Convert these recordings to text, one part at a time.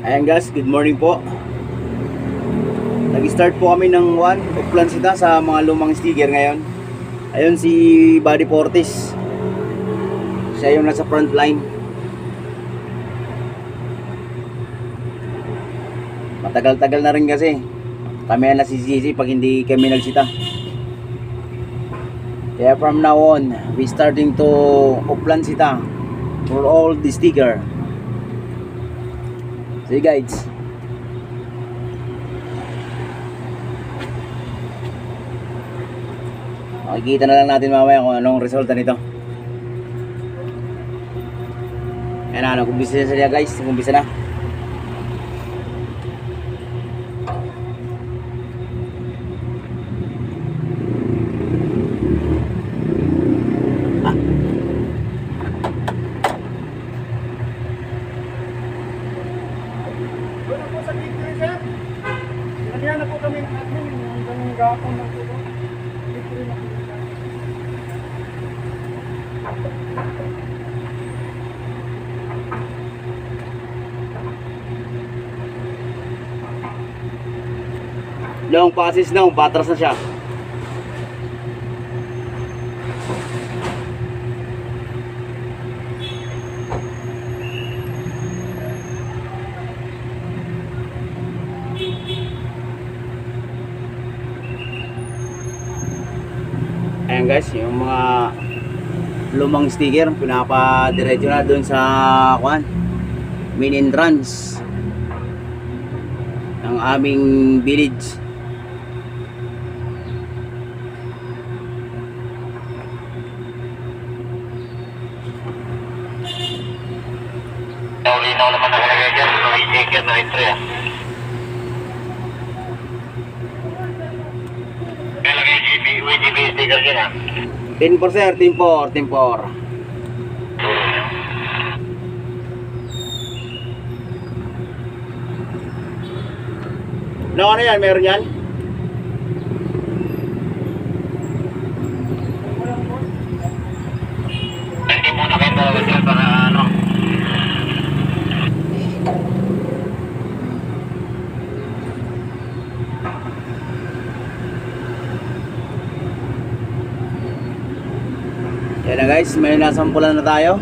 Ayan guys, good morning po. Nag-start po kami ng Uplansita sa mga lumang sticker ngayon. Ayun si Buddy Portis. Siya yung nasa front line. Matagal-tagal na rin kasi. Kami na nasisisi pag hindi kami nagsita. Kaya from now on, we starting to Uplansita for all the sticker. See guys. Makikita na lang natin mamaya kung anong resulta nito. Ayan na, nag-umpisa na siya guys. Nag-umpisa na. Doon po sa victory, sir. Lagyan na po kami ng admin. Hanggang gapon na po. Victory na po. Long passes na, patras na siya. Ayan guys, yung mga lumang sticker pinapadiretso na doon sa main entrance ng aming village. Linaw naman nakalagay dyan, may sticker na entry ah. Kalagay WGB sticker dyan ah. 10-4 sir, 10-4, 10-4. Ano yan, meron yan? Hindi muna kayo dalawa dyan para ano. Yan na guys, may nasampulan na tayo.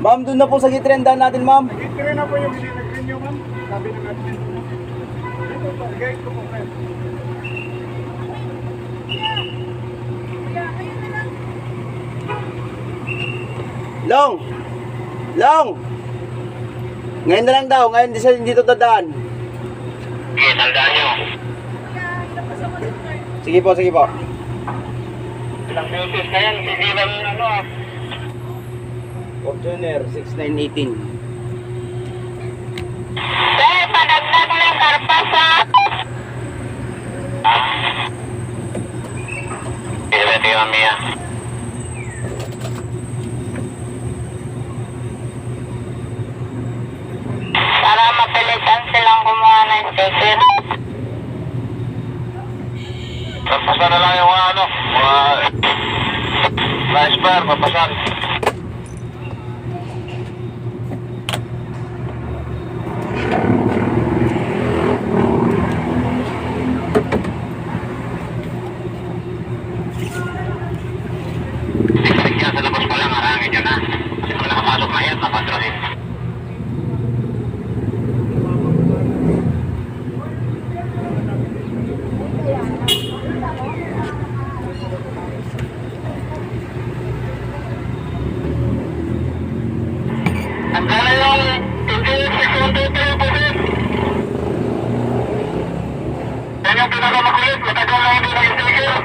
Ma'am, doon na po sa gitrendahan natin, ma'am. Victory na po yung nilagyan nyo, ma'am. Sabi ng admin po. Ito po, guide ko po kayo. Long! Long! Ngayon na lang daw, ngayon dito dadaan. Sige, tandaan nyo. Sige po, sige po. Ilang minutos na yan, hindi lang ano ah. Fortuner 6918. Sir, padagdag ng karpa sa... Sige, Mia. Para mapilitan silang kumuha ng sticker. Papasan na lang yung ano, mga... Rice bar, papasan. medyo na. Kasi kung nakapasok na yan, napatrahin. Hanggang na yung 26-123 po, sir. Yan yung pinakamakulit. Matagal na hindi na-sticker.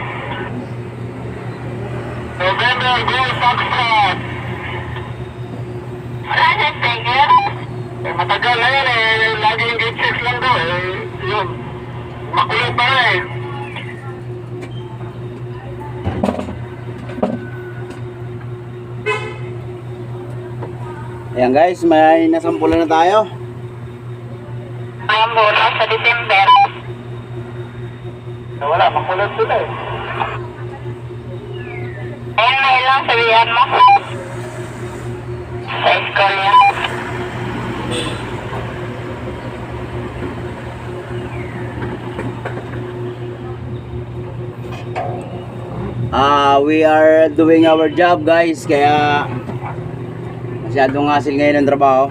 November, go, Foxtrot. Wala na sticker? Eh, matagal na yan eh. Laging gate 6 lang daw eh. Yun. Makulit pa na eh. Ayan guys, may nasampulan na tayo. Ang bono sa December. Wala, makulit sila eh. Ayun na ilang sabihan mo. Sa school yan. We are doing our job guys, kaya masyadong hassle ngayon ang trabaho.